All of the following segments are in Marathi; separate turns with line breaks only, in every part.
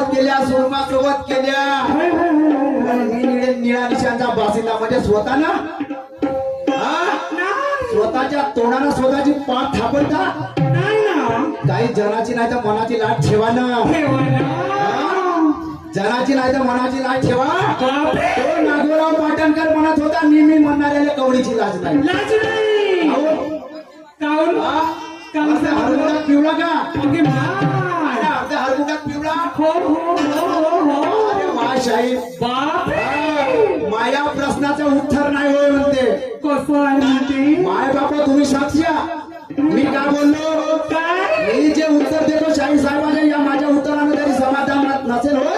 सोबत केल्या, सुरमा सोबत केल्या. निळ्या निशांचा बासिंदा म्हणजे स्वतः ना स्वतःच्या तोंडाला स्वतःची पाठ थापडता. काही जनाची नाही तर मनाची लाट ठेवा ना. जनाची नाही तर मनाची लाट ठेवा. तो नागोराव पाटणकर म्हणत होता मी म्हणणाऱ्याला कवडीची लाज नाही. हरकुटात पिवळा का अर्ध्या हरकुटात पिवळा. अरे वा साहेब माया प्रश्नाचं उत्तर नाही होय म्हणते.
कसं आहे म्हणते
माय बाबा तुम्ही साक्षी मी काय बोललो. मी जे उत्तर देतो शाहीर साहेबांच्या या माझ्या उत्तराने जरी समाधान नसेल होय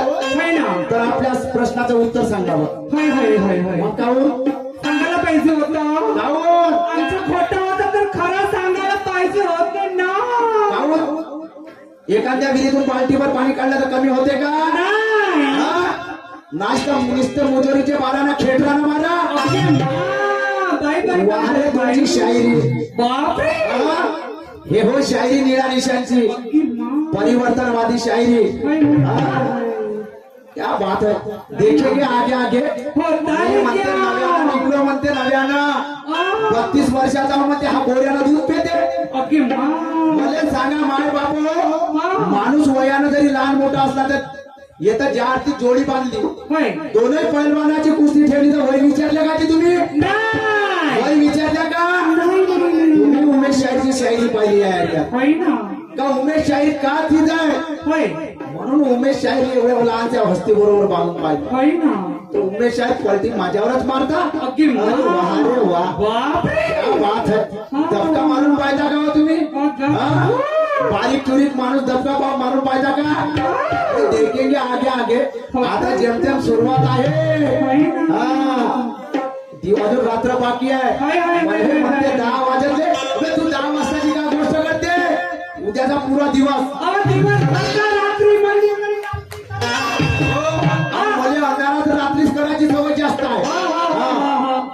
तर आपल्या प्रश्नाचं उत्तर सांगावं. मग काहून
सांगायला पाहिजे होतं.
काहून
आमचं खोटं होतं तर खरं सांगायला पाहिजे होतं ना.
काहून एखाद्या विहिरीतून बाल्टीभर पाणी काढलं तर कमी होते का. नाश्ता नुसतं मुजोरीचे बाराना खेटराना मारा. वारे तुमची शायरी हे हो शायरी निळा निशांची परिवर्तनवादी शायरी. क्या बात है. देखेंगे आगे आगे. म्हणते नव्यानं निघलो म्हणते नव्यानं 32 वर्षाचा म्हणते हा गोऱ्यानं दूध पेते. मला सांगा माय बापू माणूस वयानं जरी लहान मोठा असला तर येतं ज्या आरती जोडी बांधली दोनही पैलवानाची कुस्ती ठेवली तर वय विचारल्या का ती तुम्ही वय विचारल्या का. तुम्ही उमेश शाहीरची शायरी पाहिली आहे का. उमेश शाहीर का तीच आहे म्हणून उमेश शाहीर एवढ्या लहानच्या हस्ती बरोबर बांधून पाहिजे. उमेश शाहीर पलटी माझ्यावरच मारता. अरे वा बात है. दबका मारून पाहिजा का तुम्ही. बारीक चुरीत माणूस दबका मारून पाहिजा का. देखेंगे आगे आगे. आता जेमतेम सुरुवात आहे. अजून रात्र बाकी आहे. म्हणते 10 वाजले. तू 10 वाजताची काय गोष्ट करते. उद्याचा पुरा दिवस मला अंधारात रात्रीच करायची सवय जास्त आहे.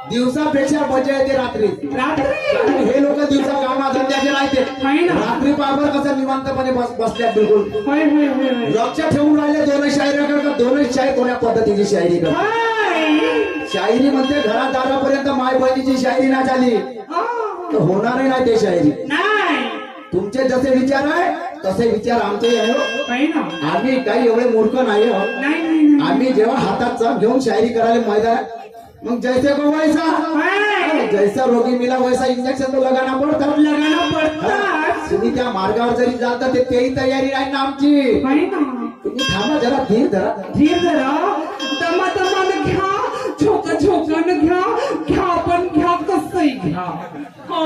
दिवसापेक्षा मजा येते रात्री. हे लोक दिवसा कामा धंद्याचे राहते. रात्री पावर कसं निवांतपणे बसल्या बिलकुल लक्ष ठेवून राहिले. दोनच शायरी करतात. दोनच शाहीर कोण्या पद्धतीची शायरी करतात. शायरी म्हणते घरात दारापर्यंत माय बहिणीची शायरी ना झाली तर होणारही नाही ते शायरी. तुमचे जसे विचार आहे तसे विचार आमचे आहे. आम्ही काही एवढे मूर्ख नाही आहोत. आम्ही जेव्हा हातात घेऊन शायरी करायला मैदान मग जैसे को वैसा जैसा रोगी मिला वैसा इंजेक्शन तो लगाना पडतात. तुम्ही त्या मार्गावर जरी जाता तेही तयारी आहे ना आमची. तुम्ही थांबा जरा धीर धरा.
दमा दमानं घ्या झोकानं घ्या पण घ्या कसंही घ्या. हो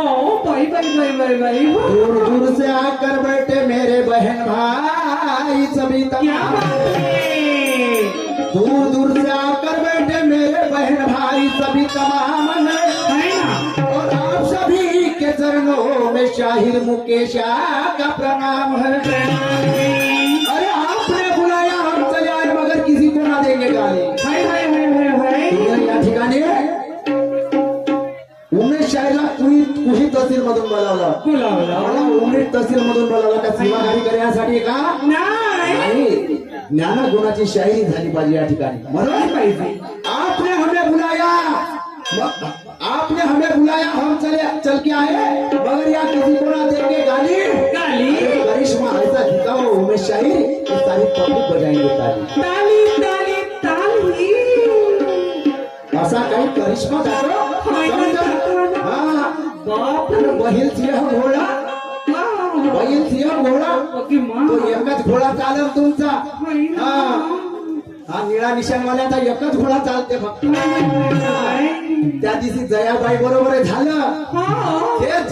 बाई
दूर दूर से आकर बैठे मेरे बहन भाई सभी तमाम. दूर दूर से आकर बैठे मेरे बहन भाई सभी तमाम है. और आप सभी के चरणों में शाहिर मुकेशा का प्रणाम है. अरे आपने बुलाया हम चले आए मगर किसी को ना देंगे गाली. या ठिकाणी उमेश शाहीरला कुही तहसील मधून बोलावलं. उमेश तहसील मधून बोलावलं का सेवागारी करण्यासाठी का नाही. ज्ञान गुणाची शायरी झाली पाहिजे या ठिकाणी. म्हणून पाहिजे आपने हमें बुलाया हम चल के आए मगर या किसी को ना देंगे गाली. करिश्मा ऐसा दिखाओ उमेश शाहीर सारी पब्लिक बजाएंगे ताली. असा काही करिश्मा दाखव. बहील सिंह घोडा तो एकच घोडा चालेल तुमचा. हा निळा निशाणवाल्याचा एकच घोडा चालते फक्त. त्या दिवशी जयाबाई बरोबर झालं तेच.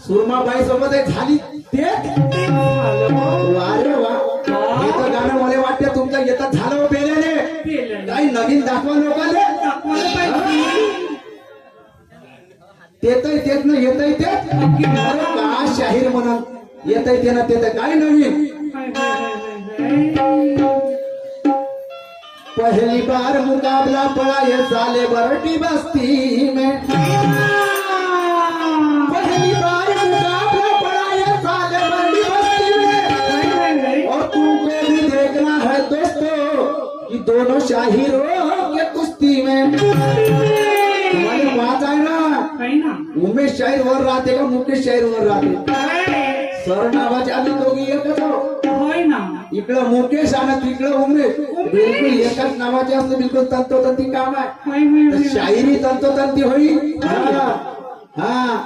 सुरमाबाई सोबत झाली तेच. अरे वा येतं गाणं मला वाटतं तुमचं येतं झालं पेल्याने काही नवीन दाखवा लोकांना. तेच ना येतय तेच. का शाहीर म्हणून येतय ते ना ते काय नवीन. पहली बार मुकाबला पड़ा ये साले बरटी बस्ती में. पहली बार मुकाबला पड़ा ये साले बरटी बस्ती में. और तुमको भी दोनों शाहिरों के कुश्ती में तुम्हाला वाच आहे ना उमेश शाहीर वर राहते का मुकेश शाहीर वर राहते सर नावाचे आम्ही दोघी एकच आहोत इकडं मुकेश आणि तिकडं उमेश बिलकुल एकाच नावाचे असतं बिलकुल तंतोतंती काम आहे तर शाहिरी तंतोतंती होईल हा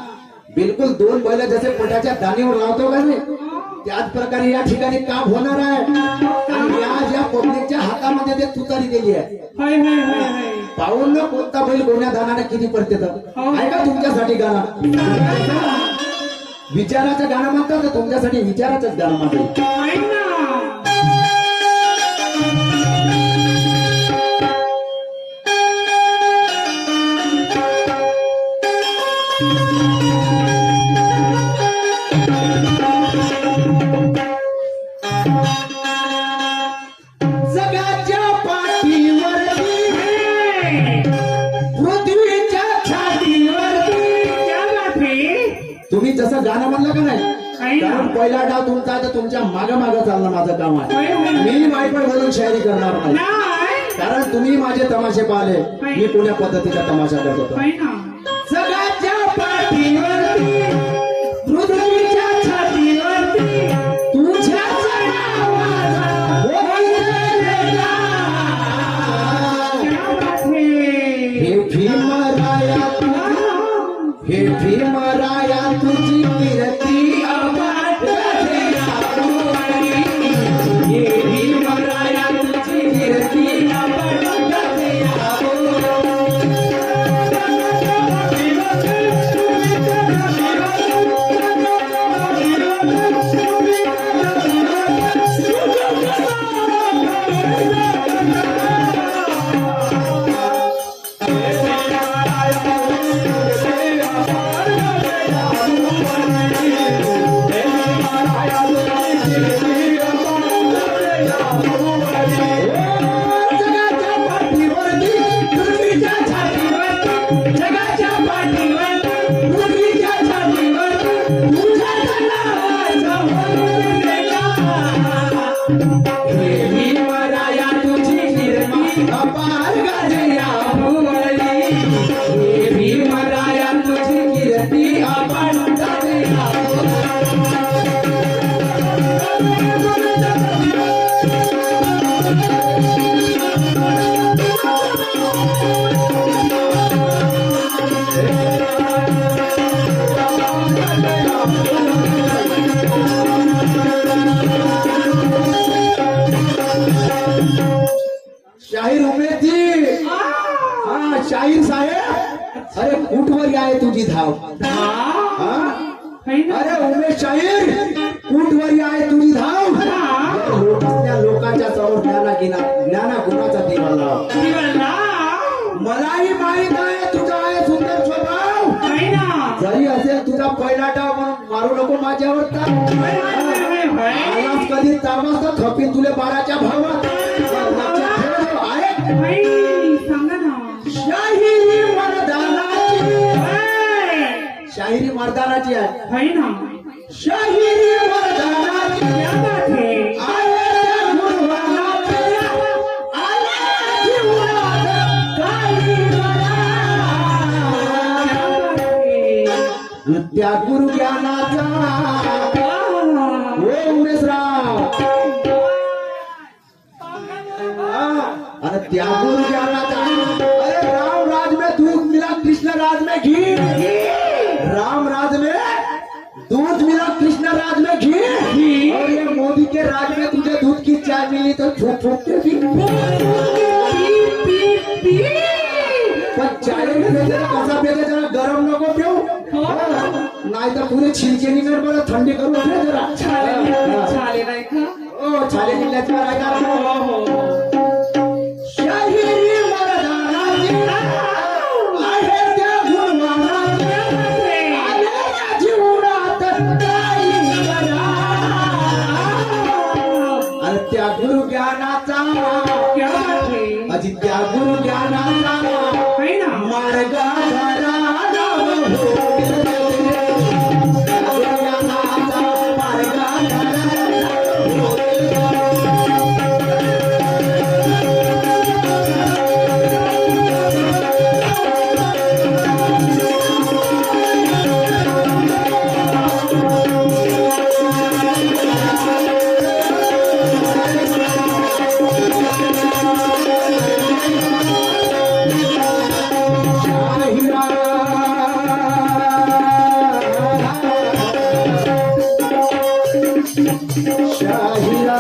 बिलकुल दोन बैल जसे पोटाच्या दाणीवर लावतो का नाही त्याच प्रकारे या ठिकाणी काम होणार आहे आणि आज या पब्लिकच्या हातामध्ये ते तुतारी दिली आहे पाहून ना कोणता बैल कोण्या दानाने किती पडते तर आहे का तुमच्यासाठी गाणं विचाराचं गाणं म्हणतात तर तुमच्यासाठी विचाराचंच गाणं म्हणतात जगाच्या पाठीवरती पृथ्वीच्या छातीवरती तुम्ही जसं गाणं म्हणलं का नाही कारण पहिला डाव तुमचा आहे तर तुमच्या मागं मागं चालणं माझं काम आहे मी मायपण घालून शायरी करणार नाही कारण तुम्ही माझे तमाशे पाहिले मी कोण्या पद्धतीचा तमाशा करत होतो जगाच्या पाठीवरती पृथ्वीच्या छातीवरती तुझ्याच हे भीमराया तुझी कीर्ती अफाट हे भीमराया तुझी कीर्ती अफाट शाहीर उमेश जी हा शाहीर साहेब अरे कुठवर आहे तुझी धाव अरे उमेश शाहीर कुठवर आहे तुझी धाव लोकांच्या लोकांच्या समोर ज्ञाना गुणाचा दिवाला मलाही माहित आहे तुझा आहे सुंदर स्वभाव जरी असेल तुझा पहिला डाव म्हणून मारू नको माझ्यावर आलास कधी तामास तर थपीन तुले बाराच्या भावात शाहिरी मर्दानाची आहे शाहिरी मर्दानाची त्या गुरु ज्ञानाचा ओ उमेशराव अरे त्या गुरु ज्ञानाचा अरे राम राज में दूध मिला कृष्ण राज में घी राम राज में दूध मिला कृष्ण राज में घी और ये मोदी के राज में तुझे दूध की चाय मिली तो छुप छुप के पी पण चाय कसा पेले जरा गरम नको पिऊ नाही तर पुरे छिलके निघणार बरं थंडी करू नये जरा
छाले नाही का
ओ छाले निघल्याची शाहिरी मर्दानाची आहे त्या गुणवानाची आलेल्या जीवनात काही करा आणि त्या गुरु ज्ञानाचा अजी त्या गुरु ज्ञानाचा मार्ग शाहिरा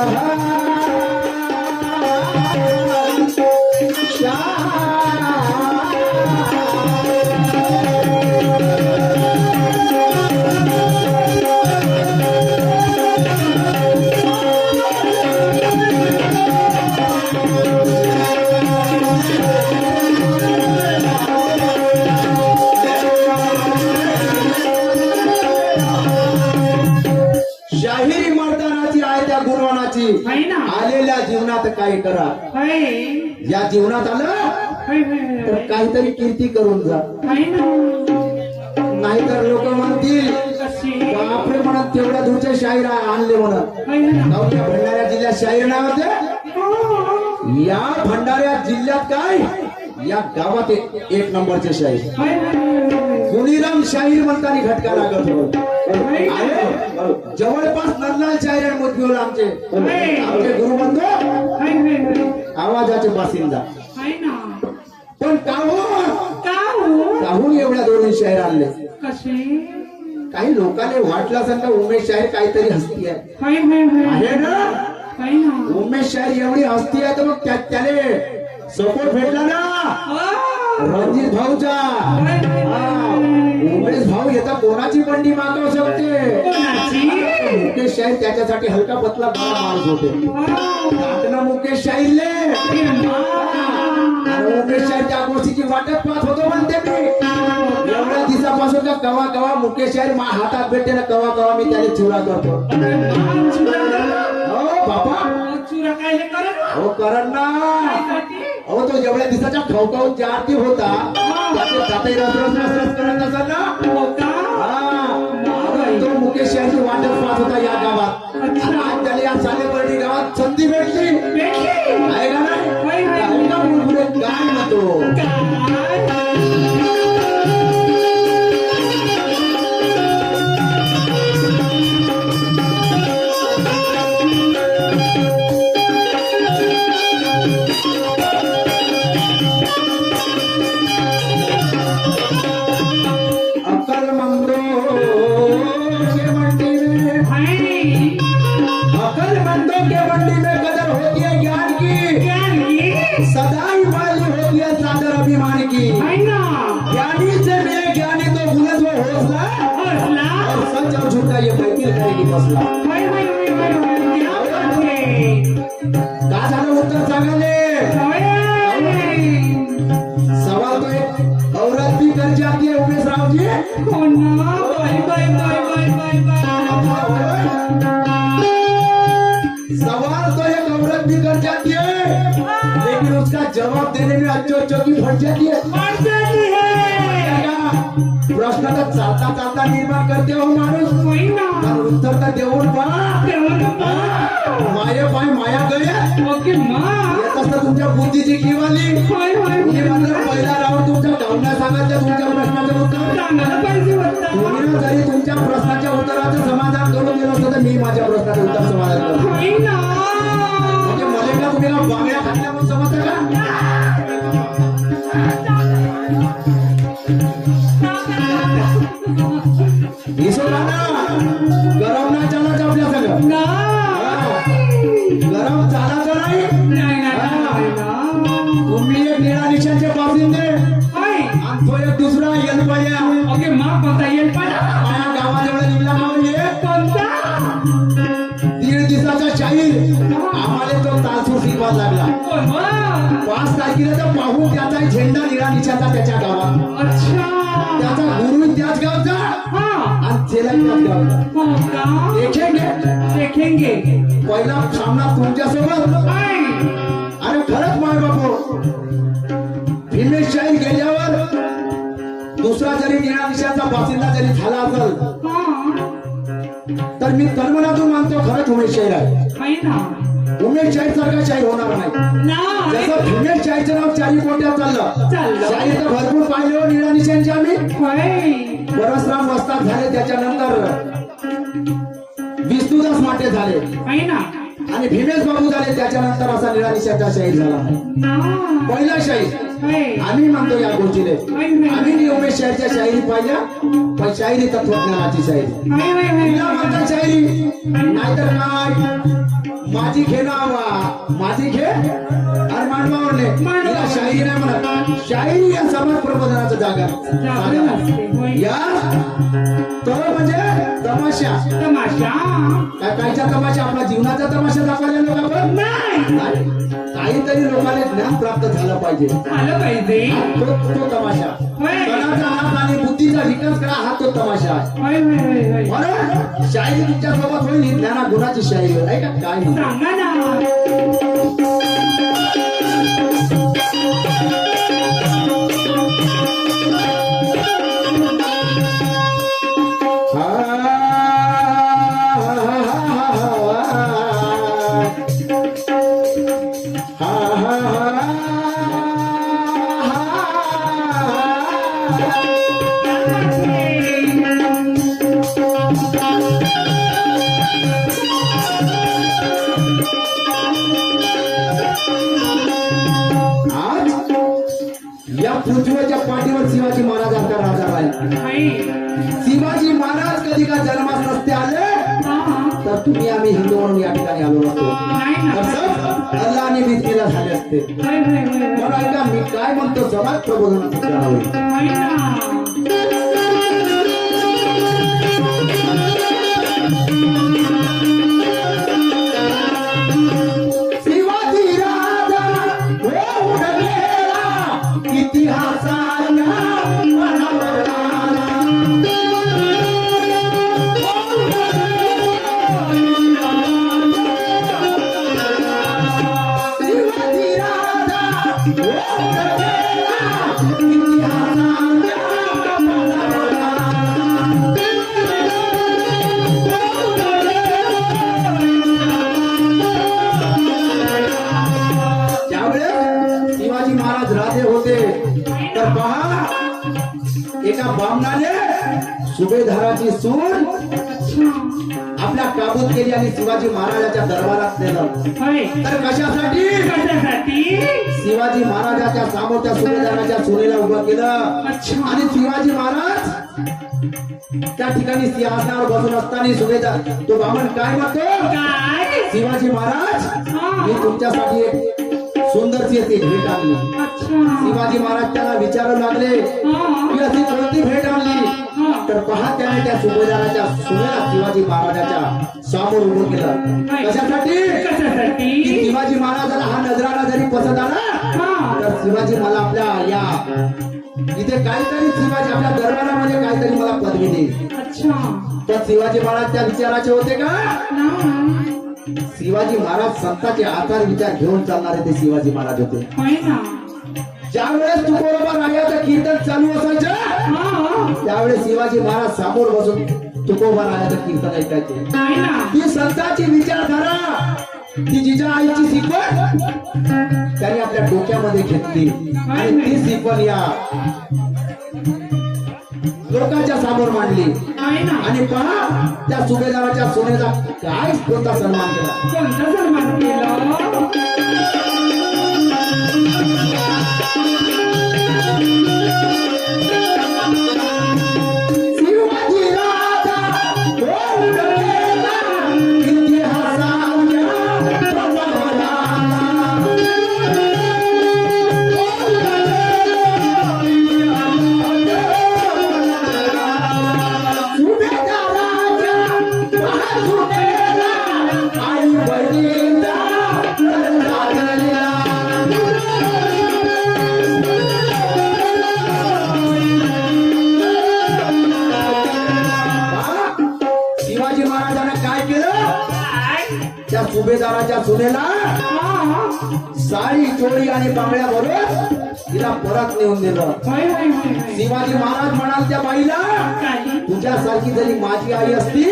शाहिरी मर्दानाची आहे त्या गुणवानाची
आहे ना
आलेल्या जीवनात काय करा
आहे
या जीवनात आलं
आहे, आहे,
तर काहीतरी कीर्ती करून जा
आहे ना
नाहीतर लोक म्हणतील
कशी
बापरे म्हणत तेवढ्या दूरचे शाहीर आणले म्हणत
आहे ना
गावच्या भंडाऱ्या जिल्ह्यात शाहीर नाव होते या भंडाऱ्या जिल्ह्यात काय या गावात एक नंबरचे शाहीर
आहे, आहे,
गुणीराम शाहीर म्हणताना घटका लागत होत
आहे,
आहे जवळपास नरलाल शाहीर मोजबिवल आमचे गुरुबंधू
आहे, आहे,
आवाजाचे बासिंदा
आहे ना
पण काहून
का हो
काहून एवढ्या दोन शाहीर आणले
कशी
काही लोकांना वाटलं असेल का उमेश शाहीर काहीतरी हस्ती आहे
आहे, आहे,
आहे ना
आहे ना
उमेश शाहीर एवढी हस्ती आहे तर मग त्याने सपोर्ट भेटला ना रणजित भाऊचा हा, उमेश भाऊ येता कोणाची बंडी मागवू शकते मुकेश शाहीर त्याच्यासाठी हलका पतला बरा माणूस होते टाकणं मुकेश शाहीरले आणि उमेश शाहीर त्या गोष्टीची वाटत पाहत होतो म्हणते मी एवढ्या दिवसापासून का कवा कवा मुकेश शाहीर मा हातात भेटते ना कवा कवा मी त्याला चुरा करतो हो बाबा
चुरा काय करत
हो करण ना अहो तो जेवढ्या दिवसाच्या खवखावून ज्या आरती होता त्याचे जाते रस रस रस रस करत असेल ना
हो का
हा तो मुकेश शाहीरची वाटत पाहत होता या गावात आणि आज त्याला या सालेबर्डी गावात संधी भेटली आहे का नाही आहे का मुलगुले काय म्हणतो अकलमंदों के मंडी में अकलमंदों के मंडी में कदर होती है ज्ञान की सदाई वाली होती है सादर अभिमान की ज्ञानी से मिले ज्ञानी तो बुलंद वो हौसला और सच और झूठ का ये बैतूल करेगी मसला का झालं उत्तर सांगाले सवाल तो एक औरत भी कर जाती है उमेश राव जी सवाल तो एक औरत भी कर जाती है लेकिन उसका जवाब देने में अच्छो की फट जाती है प्रश्न तर चालता चालता निर्माण करते हो माणूस पण उत्तर तर देऊन पा माये पाय माया गया येत असतं तुमच्या बुद्धीची किवाली मी मात्र पहिला राऊंड तुमच्या गावना सांगायचं तुमच्या प्रश्नाचं उत्तर तुम्ही जरी तुमच्या प्रश्नाच्या उत्तराचं समाधान करून दिलं असतं तर मी माझ्या प्रश्नाचं उत्तर समाधान करतो म्हणजे मला का तुम्ही का बांगड्या खाल्ल्या म्हणून समजतं का गरम नाही चालायचं आपल्या सगळं गरम चालायचं नाही तुम्ही एक निळा निशांचे बासिंदे आणि तो एक दुसरा येलपाड्या माझ्या गावाजवळ निघला म्हणजे 1.5 दिवसाचा शाहीर आम्हाला तो तालसूर शिकवा लागला 5 तारखेला तर पाहून त्याचा झेंडा निळा निशाचा त्याच्या गावात त्याचा गुरु त्याच गावचा आणि त्याला त्याच गावचा देखेंगे पहिला सामना तुमच्यासोबत अरे खरंच माय बापू हिमेश शाहीर गेल्यावर दुसरा जरी निळा निशाचा बासिंदा जरी झाला असेल तर मी तन्मनातून मानतो खरंच उमेश शाहीर आहे उमेश शाहीर सारखा शाहीर होणार नाही जसं भीमेश शाहीरचं नाव 4 कोट्यात चाललं शाहीर तर भरपूर पाहिले हो निळा निशांचे आम्ही परसराम वस्ताद झाले त्याच्यानंतर विष्णुदास माटे झाले आणि भीमेश बाबू झाले त्याच्यानंतर असा निळानिशाचा शाहीर झाला पहिला शाहीर आम्ही म्हणतो या गोष्टीले आम्ही नी उमेश शाहीरच्या शाहिरी पाहिल्या पण शाहिरी तत्वज्ञानाची शाहिरी तिला म्हणतात शाहिरी नाहीतर काय माझी घे नावा माझी घे आणि मांडवावरले तिला शाहिरी नाही म्हणत शाहिरी या समाज प्रबोधनाचा जागा या तो म्हणजे तमाशा काय कायचा तमाशा आपला जीवनाचा तमाशा दाखवायला लोक आपण नाही काहीतरी लोकांना ज्ञान प्राप्त झालं पाहिजे तो तमाशा मनाचा हात आणि बुद्धीचा विकास करा हा तो तमाशा आहे म्हणून शाहिरी तुमच्या सोबत होईल ज्ञाना गुणाची शाहिरी आहे का काय पृथ्वीच्या पाठीवर शिवाजी महाराजांचा राजा राहिला शिवाजी महाराज कधी का जन्मास नसते आले तर तुम्ही आम्ही हिंदू म्हणून या ठिकाणी आलो नसतो अल्लाने भीतीला झाले असते म्हणून ऐका मी काय म्हणतो समाज प्रबोधनाचं करावं एका बामणाने सुभेदाराची सून आपल्या काबूत केली आणि शिवाजी महाराजाच्या दरबारात नेलं तर कशासाठी शिवाजी महाराजाच्या समोर त्या सुभेदाराच्या सुनेला उभं केलं आणि शिवाजी महाराज त्या ठिकाणी सिंहासनावर बसून असताना सुभेदार तो बामण काय म्हणतो शिवाजी महाराज मी तुमच्यासाठी एक सुंदरची अशी भेट आणली शिवाजी महाराज त्याला विचारू लागले की अशी कोणती भेट आणली तर पहा त्याने त्या सुभेदाराच्या सुनेला शिवाजी महाराजाच्या समोर उभं केलं कशासाठी की शिवाजी महाराजाला हा नजराला जरी पसंत आला तर शिवाजी मला आपल्या या इथे काहीतरी शिवाजी आपल्या दरबारामध्ये काहीतरी मला पदवी देईल तर शिवाजी महाराज त्या विचाराचे होते का शिवाजी महाराज संतांचे आचार विचार घेऊन चालणारे ते शिवाजी महाराज होते ज्यावेळेस तुकोबा राजाचं कीर्तन चालू असायचं त्यावेळेस शिवाजी महाराज समोर बसून तुकोबा राजाचं कीर्तन ऐकायचे ती संतांची विचारधारा ती जिजा आईची शिकवण त्यांनी आपल्या डोक्यामध्ये घेतली आणि ती शिकवण या लोकांच्या समोर मांडली आणि पहा त्या सुभेदाराच्या सोन्याचा काय कोणता सन्मान केला शिवाजी राजा सुभेदाराच्या सुनेला साडी चोळी आणि बांगड्या भरून तिला परत नेऊन दिलं शिवाजी महाराज म्हणाल त्या बाईला तुझ्यासारखी जरी माझी आई असती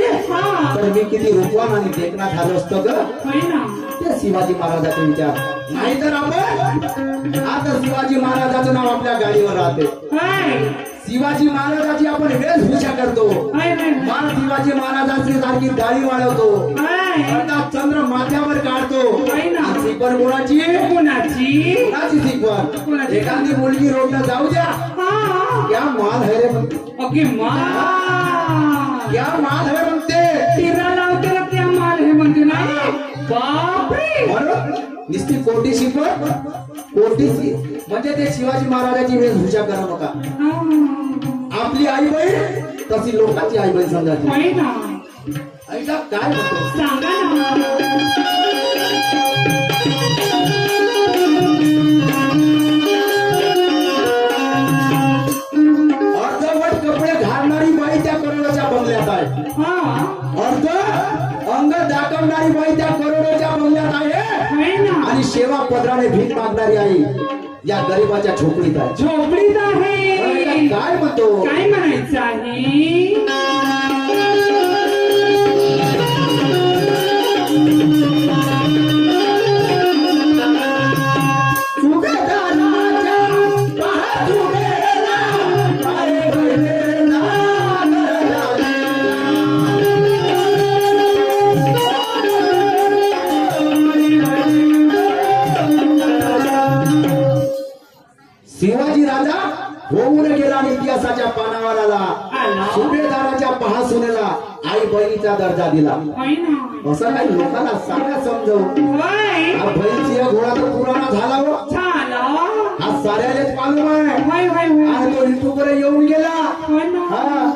तर मी किती रूपवान आणि देखणा झालो असतो ग ते शिवाजी महाराजाचे विचार नाहीतर आपण आता शिवाजी महाराजाचं नाव आपल्या गाडीवर राहते शिवाजी महाराजाची आपण वेशभूषा करतो मान शिवाजी महाराजांची सारखी दाढी वाढवतो चंद्र माथ्यावर शिकवण कोणाची
कोणाची
कोणाची शिकवण
कोणाची?
एखादी मुलगी रोडला जाऊ द्या
हा
क्या माल है रे म्हणते
ओके मा
क्या माल है म्हणते
तिरा लावते ना त्या माल हे म्हणते नाही बापरे
म्हणून नुसती कोटी शिकवण कोटीची म्हणजे ते शिवाजी महाराजांची वेशभूषा करा नका
हा.
आपली आई बहीण तशी लोकांची आई बहीण समजायची
होय ना
ऐका काय म्हणतो
सांगा ना
अर्धवट कपडे घालणारी बाई त्या करोडाच्या बंगल्यात आहे
हा
अर्ध अंग दाखवणारी बाई त्या करोडाच्या बंगल्यात आहे
होय ना
आणि सेवा पदराने भीक मागणारी आई या गरीबाच्या झोपडीत आहे
झोपडीत आहे
काय म्हणतो
काय म्हणायचं आहे
सुभेदाराच्या बाजूला पाय भरलेला शिवाजी राजा होऊन गेला आणि इतिहासाच्या पानावर आला
आला.
सुभेदाराच्या पहासुनेला आई बहिणीचा दर्जा दिला
होय ना
असं काही लोकांना सांगा समजव
होय
हा बहिणीची घोडा तर पुराणा झाला हो
झालं
हा साऱ्यालेच मालूम आहे
होय होय होय
आणि तो ऋतूकडे येऊन गेला
होय ना
हा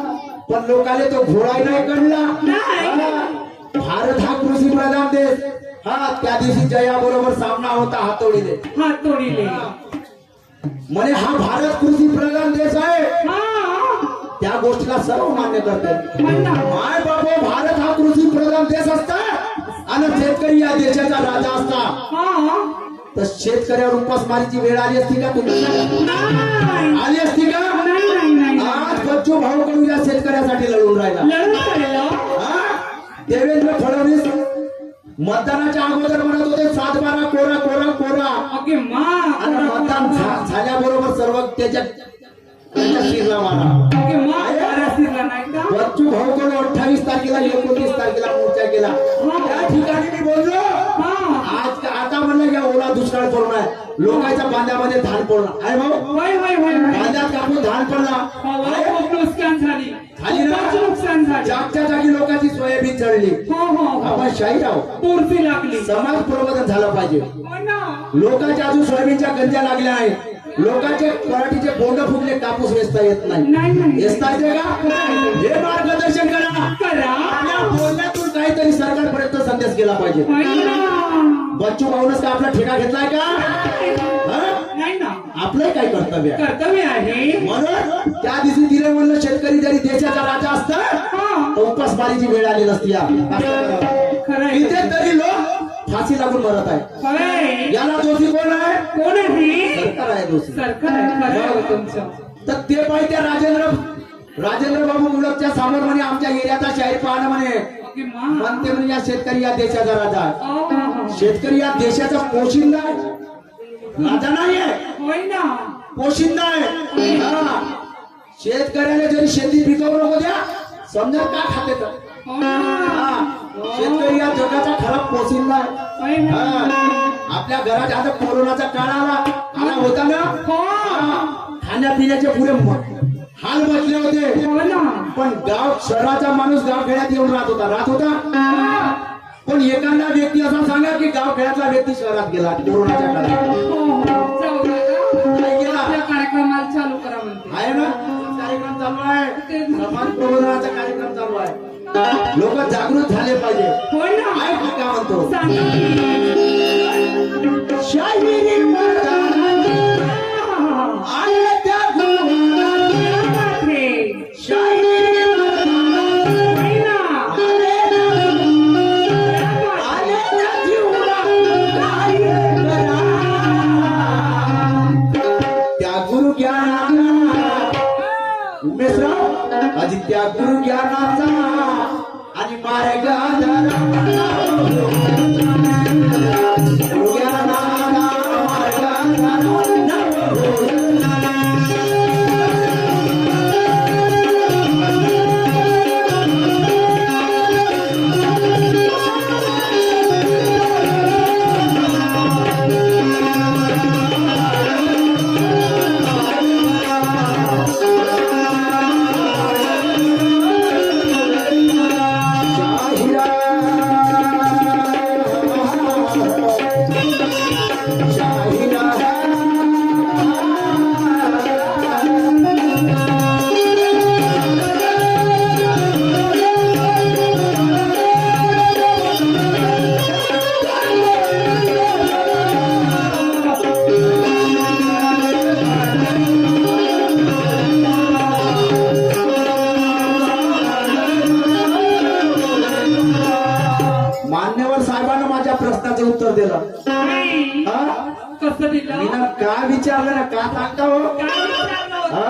पण लोकाले तो घोडा नाही कळला
नाही.
हा. भारत हा कृषी प्रधान देश हा त्या दिवशी जया बरोबर सामना होता हातोडीने
हात तोडीले
म्हणे हा भारत कृषी प्रधान देश आहे
हा
त्या गोष्टीला सर्व मान्य करते
होय ना
माय बाबा भारत हा कृषी प्रधान देश असता आणि शेतकरी या देशाचा राजा असता
हा
तर शेतकऱ्यावर उपासमारीची वेळ आली असती का तुम्ही
नाही
आली असती का
नाही नाही नाही
आज बच्चू भाऊ कडू या शेतकऱ्यासाठी लढून राहिला
लढून राहिलं
हा? देवेंद्र फडणवीस मतदानाच्या अगोदर म्हणत होते 7-12 कोरा कोरा कोरा
ओके मा
आणि मतदान झाल्याबरोबर सर्व त्याच्या शिरला मारा
ओके मा बारासीला नाही का
बच्चू भाऊ कडू 28 तारखेला 29 तारखेला मोर्चा केला त्या ठिकाणी मी बोललो
हा
आज आता म्हणलं या ओला दुष्काळ पडून आहे लोकांच्या बांध्यामध्ये धान पडणार आहे भाऊ
होय होय होय होय
बांध्यात कापून धान पडला
खूप नुकसान झाली
झाली ना?
खूपच नुकसान झाली
जागच्या जागी लोकांची सोयाबीन चढली
हो हो हो
आपण शाही राहू
पूर्ती लागली
समाज प्रबोधन झालं पाहिजे
हो ना
लोकांच्या अजून सोयाबीनच्या गंजा लागल्या आहेत लोकांचे पराठीचे बोंड फुटले कापूस वेचता येत नाही
नाही नाही
वेचता येते का हे मार्गदर्शन करा
करा
आपल्या बोलण्यातून काहीतरी सरकारपर्यंत संदेश गेला पाहिजे
होय ना
बच्चू भाऊनच का आपला ठेका घेतलाय का हा?
नाही ना
आपलं काय कर्तव्य आहे
कर्तव्य आहे
म्हणून त्या दिवशी दिले म्हणलं शेतकरी जरी देशाचा राजा असता
हा
तर उपासमारीची वेळ आली नसती या.
खरं आहे
इथे तरी लोक फाशी लागून मरत आहे
होय
याला दोषी कोण आहे
कोण आहे
सरकार आहे दोषी
सरकार आहे खरं आहे तुमचं
तर ते पाहिजे त्या राजेंद्र बाबू मुलकच्या समोर म्हणे आमच्या एरियाचा शाहीर पाहणं म्हणे
ओके मा
म्हणते म्हणे या शेतकरी या देशाचा राजा आहे.
हो, हो, हो.
शेतकरी या देशाचा पोशिंदा आहे राजा नाही आहे
होय ना
पोशिंदा आहे हा. शेतकऱ्याला जरी शेती पिकवू नको द्या समजा का खाते तर
हो ना
हा. शेतकरी या जगाचा खराब पोशिंदा आहे
होय ना
हा. आपल्या घरात आता कोरोनाचा काळ आला होता ना
हो
खाण्यापिण्याचे पुरे हाल बसले होते
हो ना
पण गाव शहराचा माणूस गाव खेड्यात येऊन राहत होता पण एखादा व्यक्ती असा सांगा की गाव खेड्यातला व्यक्ती शहरात गेला कोरोनाच्या काळात
हो हो जाऊ नका.
काय गेला
आपल्या कार्यक्रमाला चालू करा म्हणते
आहे ना कार्यक्रम चालू आहे समाज प्रबोधनाचा कार्यक्रम चालू आहे लोक जागृत झाले पाहिजे
होय ना
काय का म्हणतो
सांगा
शाहिरी मर्दानी आले त्या
की.
शाहिरी मर्दानी
होय ना
आले त्या जीवना काय करा त्या गुरु ज्ञानाचा उमेशराव अजी त्या गुरु ज्ञानाचा आणि मार्ग गुरु ज्ञानाचा मार्ग दिलं
नाही.
हा
कसं
मी
दिलं
ना का विचारलं ना का सांगता हो
काय विचारलं होतं?
हा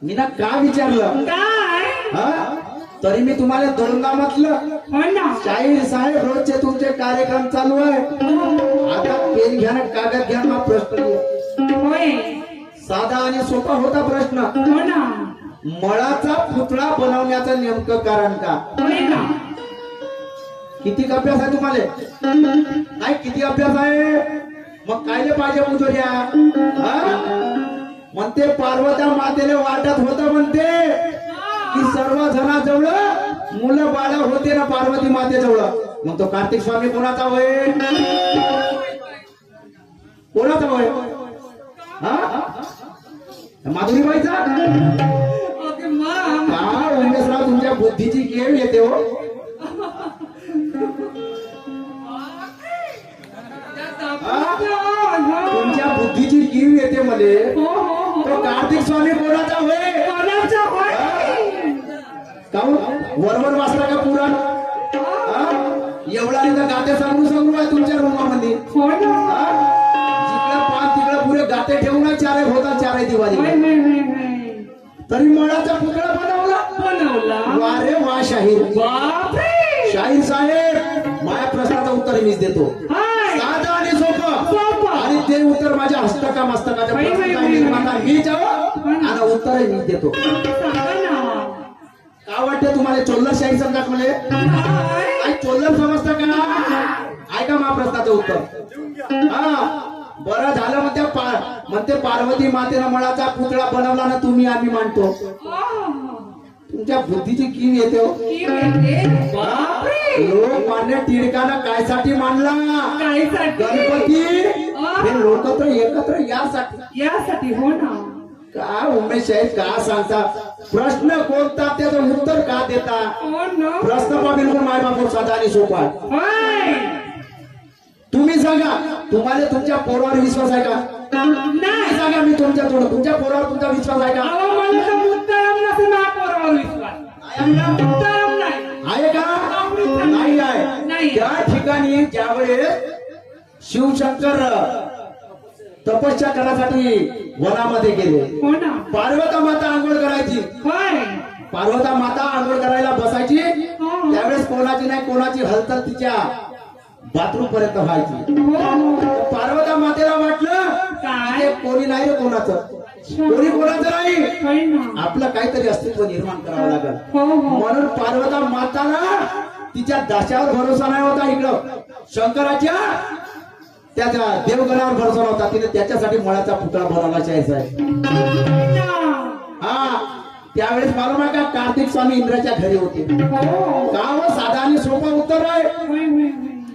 मी ना का विचारलं
काय
हा तरी मी तुम्हाला दोनदा म्हटलं
हो ना
शाहीर साहेब रोजचे तुमचे कार्यक्रम चालू आहे आता पेन घ्या ना कागद घ्या ना प्रश्न लिहा.
होय
साधा आणि सोपा होता प्रश्न
हो ना
मळाचा पुतळा बनवण्याचं नेमकं कारण का
होय ना
किती अभ्यास आहे तुम्हाला काय किती अभ्यास आहे मग कायले पाहिजे पुजोऱ्या म्हणते पार्वत्या मातेला वाटत होत म्हणते की सर्व जणाजवळ मुलं बाळ होते ना पार्वती मातेजवळ मग तो कार्तिक स्वामी कोणाचा होय कोणाचा होय हा माधुरीबाईचा
ओके मग
का उमेशराव तुमच्या बुद्धीची केव येते हो तुमच्या बुद्धीची कीव येते मले तो कार्तिक स्वामी कोणाचा होय काहून वरवर वाचला का पुराण एवढा नाही तर गाते सांगू सांगू आहे तुमच्या रूमामध्ये जिकडे पाच तिकडे पुरे गाते ठेवून चार होता चार दिवाळी तरी मळाचा पुतळा बनवला वारे वा शाहीर शाहीर साहेब माझ्या प्रश्नाचं उत्तर मीच देतो साधं आणि सोपं आणि ते उत्तर माझ्या हस्तका मस्तकाच्या प्रश्नाचा निर्माता मीच आणि उत्तर मीच देतो का वाटते तुम्हाला चोल्लर शाहीर समजात मले आई चोल्लर समजता का ऐका मा प्रश्नाचं उत्तर हा बरं झालं म्हणते पार्वती मातेनं मळाचा पुतळा बनवला ना तुम्ही आम्ही मानतो तुमच्या बुद्धीची कीव येते हो लोकमान्य टिळकानं कायसाठी मानला गणपती हे लोक तर एकत्र
यासाठी हो ना
का उमेश साहेब का सांगता प्रश्न कोणता त्याचं उत्तर का देता
हो ना
प्रश्न पण बिलकुल माय बापूर साधा आणि सोपा आहे.
होय.
तुम्ही सांगा तुम्हाला तुमच्या पोरावर विश्वास आहे का
नाही
सांगा मी तुमच्या पोरावर तुमचा विश्वास आहे का
अहो, मला तर मुद्दाम नसेल माझ्या पोरावर विश्वास मुद्दाम नाही
आहे का नाही आहे
नाही.
त्या ठिकाणी ज्यावेळेस शिवशंकर तपस्या करण्यासाठी वनामध्ये गेले
हो ना
पार्वता माता आंघोळ करायची
होय
पार्वता माता आंघोळ करायला बसायची
हो.
त्यावेळेस कोणाची नाही कोणाची हलचल तिच्या बाथरूम पर्यंत व्हायची
हो
पार्वता मातेला वाटलं
काय
हे कोणी नाही रे कोणाचं कोणी कोणाचं नाही
होय ना
आपलं काहीतरी अस्तित्व निर्माण करावं लागेल
हो हो
म्हणून पार्वता माताला तिच्या दाशावर भरोसा नाही होता इकडं शंकराच्या त्याच्या देवगणावर भरोसा नव्हता तिने त्याच्यासाठी मळाचा पुतळा बनवला शाहीर साहेब हा त्यावेळेस मालूम आहे का कार्तिक स्वामी इंद्राच्या घरी होते
हो
का व साधा आणि सोपा उत्तर आहे
होय होय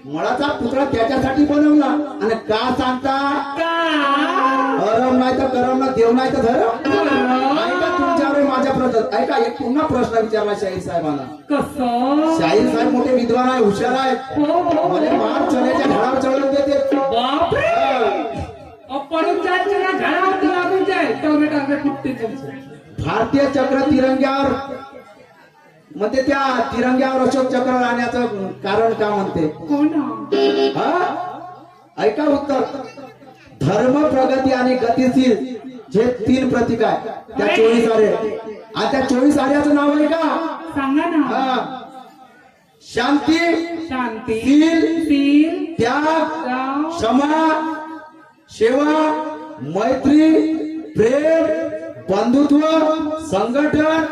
मळाचा पुतळा त्याच्यासाठी बनवला आणि का सांगता अरम नाही तर करम ना देव नाही तर धरम ऐका तुमच्यावर माझ्या प्रश्न ऐका एक पुन्हा प्रश्न विचारला शाहीर साहेबांना
कसं
शाहीर साहेब मोठे विद्वान आहे हुशार आहेत
हो हो
मला मार चण्याच्या झाडावर चढवून देते
बापरे पडून जायचं ना झाडावर तर लागून जाईल टवरे टाकले फुटते त्यांचे
भारतीय चक्र तिरंग्यावर म्हणते त्या तिरंग्यावर अशोक चक्र राहण्याचं कारण का म्हणते
हो ना
हा ऐका उत्तर धर्म प्रगती आणि गतिशील जे तीन प्रतीक आहे त्या 24 आरे आणि त्या 24 आर्याचं नाव आहे का
सांगा ना
हा शांती
शांती
शील त्याग क्षमा सेवा मैत्री प्रेम बंधुत्व संघटन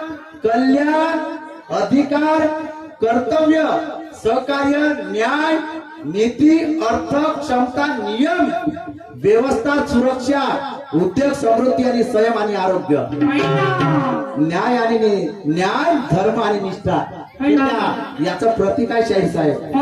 कल्याण अधिकार कर्तव्य सहकार्य न्याय नीती अर्थ क्षमता नियम व्यवस्था सुरक्षा उद्योग समृद्धी आणि संयम आणि आरोग्य न्याय आणि न्याय धर्म आणि निष्ठा याचं प्रतीक आहे शाहीर साहेब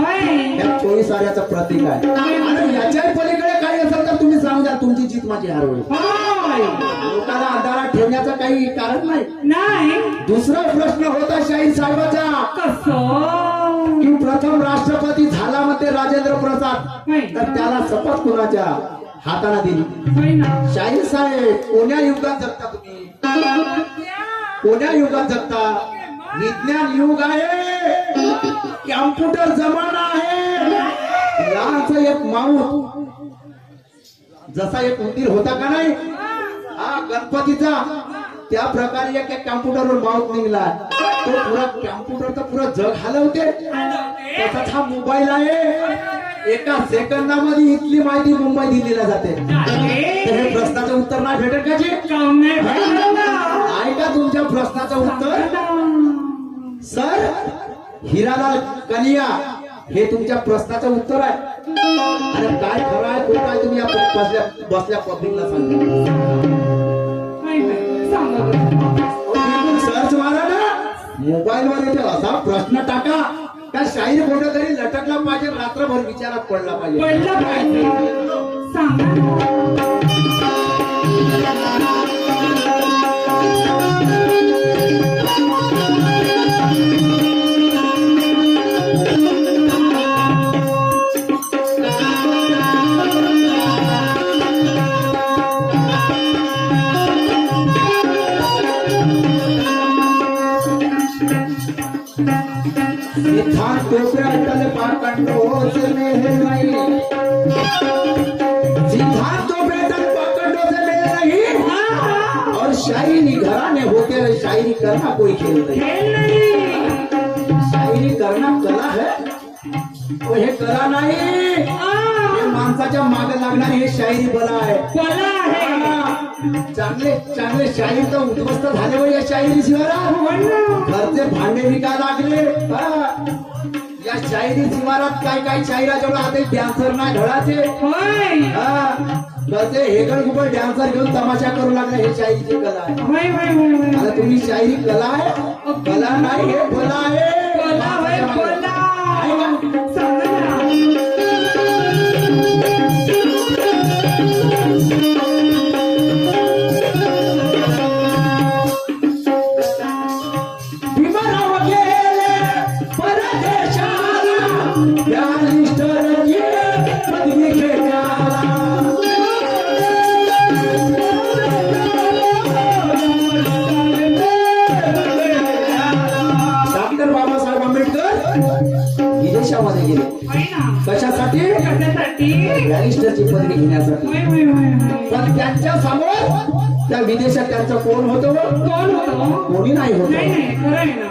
या 24 आर्याचं प्रतीक आहे आणि याच्या पलीकडे काही असेल तर तुम्ही सांगू द्या तुमची जीत माझी हार होईल लोकांना अंधारात ठेवण्याचं काही कारण नाही दुसरा प्रश्न होता शाहीर साहेबाचा की प्रथम राष्ट्रपती झाला म्हणते राजेंद्र प्रसाद तर त्याला शपथ कुणाच्या हाताला दिली शाहीर साहेब कोण्या युगात जगता तुम्ही कोण्या युगात जगता विज्ञान युग आहे कॅम्प्युटर जमाना आहे लहानसा एक माऊत जसा एक उंदीर होता का नाही हा गणपतीचा त्या प्रकारे एक कॅम्प्युटरवर माऊत निघला तो पुरा कॅम्प्युटर तर पुरा जग हलवते तसाच हा मोबाईल आहे एका सेकंदामध्ये इतकी माहिती मुंबई दिल्लीला जाते तर हे प्रश्नाचं उत्तर नाही भेटेल का जी ऐका तुमच्या प्रश्नाचं उत्तर सर हिरालाल कनिया हे तुमच्या प्रश्नाचं उत्तर आहे आणि काय खरं आहे खोटं आहे तुम्ही बसल्या बसल्या पब्लिकला सर्च मारा ना मोबाईल वर येते असा प्रश्न टाका का शाहीर कुठं तरी लटकला पाहिजे रात्रभर विचारात पडला पाहिजे सिद्धांत अटल पाखंडों से मेल नहीं सिद्धांत अटल पाखंडों से मेल नहीं और शायरी घराने होते हुए शायरी करना कोई खेल नहीं शायरी करना कला है तो हे कला नाही हे माणसाच्या मागे लागणारी हे शायरी बला आहे चांगले चांगले शाहीर तर उद्ध्वस्त झाले हो या शाहिरी शिवारात घरचे भांडे विका लागले या शाहिरी शिवारात काय काय शाहिरा जेवढा आता डॅन्सर नाही धडाचे घरचे हेगड गुबड डॅन्सर घेऊन तमाशा करू लागले हे शाहिरीची कला आहे आता तुम्ही शाहिरी कला आहे कला नाही हे बोला आहे विदेशामध्ये गेले कशासाठी बॅरिस्टरची पदवी घेण्यासाठी पण त्यांच्या समोर त्या विदेशात त्यांचं कोण होतं कोणी नाही होत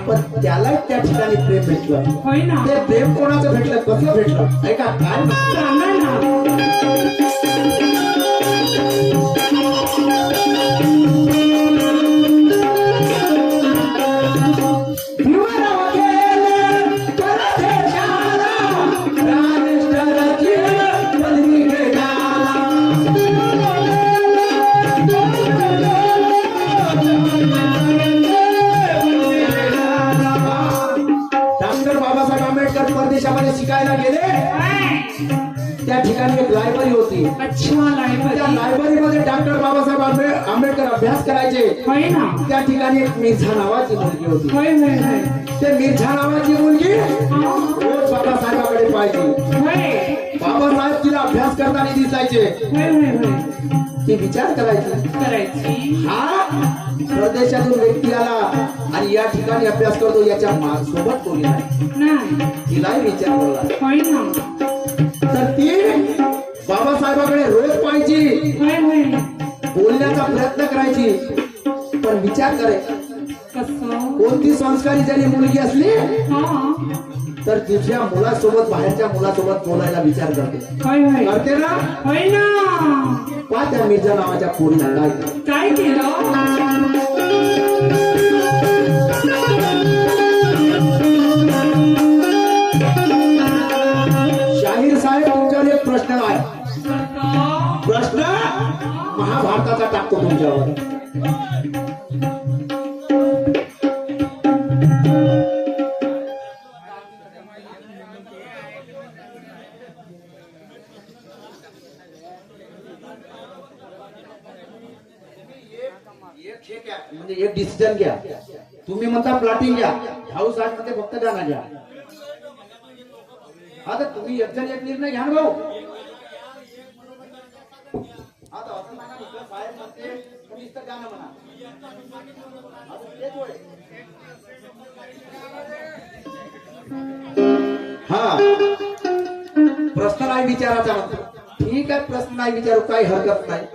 पण त्याला त्या ठिकाणी प्रेम भेटलं ते प्रेम कोणाचं भेटलं कसं भेटलं ऐका काय शिकायला गेले त्या ठिकाणी एक लायब्ररी होती त्या लायब्ररीमध्ये डॉक्टर बाबासाहेब आंबेडकर अभ्यास करायचे त्या ठिकाणी एक मिर्झा नावाची मुलगी होती ते मिर्झा नावाची मुलगी रोज बाबासाहेबांकडे पाहिजे बाबासाहेब तिला अभ्यास करताना दिसायचे ती विचार करायची हा प्रदेशातून व्यक्ती आला आणि या ठिकाणी अभ्यास करतो याच्या सोबत कोणी नाही तिलाही विचार बोलला तर ती बाबासाहेबांकडे रोज पाहायची बोलण्याचा प्रयत्न करायची पण विचार करायचा कोणती संस्कारी जरी मुलगी असली तर तिच्या मुलासोबत बाहेरच्या मुलासोबत बोलायला विचार करते ना पा त्या मिर्झा नावाच्या पोरीला काय केलं शाहीर साहेब तुमच्यावर एक प्रश्न आहे प्रश्न महाभारताचा टाकतो तुमच्यावर म्हणजे एक डिसिजन घ्या तुम्ही म्हणता प्लॉटिंग घ्या हाऊस आठ मध्ये फक्त गाणं घ्या आता तुम्ही एक जण एक निर्णय घ्या भाऊ आता असं सांगा इकडे बाहेर म्हणते तुम्ही इथं गाणं म्हणा हा प्रश्न नाही विचारायचा म्हणतो. ठीक आहे, प्रश्न नाही विचारू, काही हरकत नाही.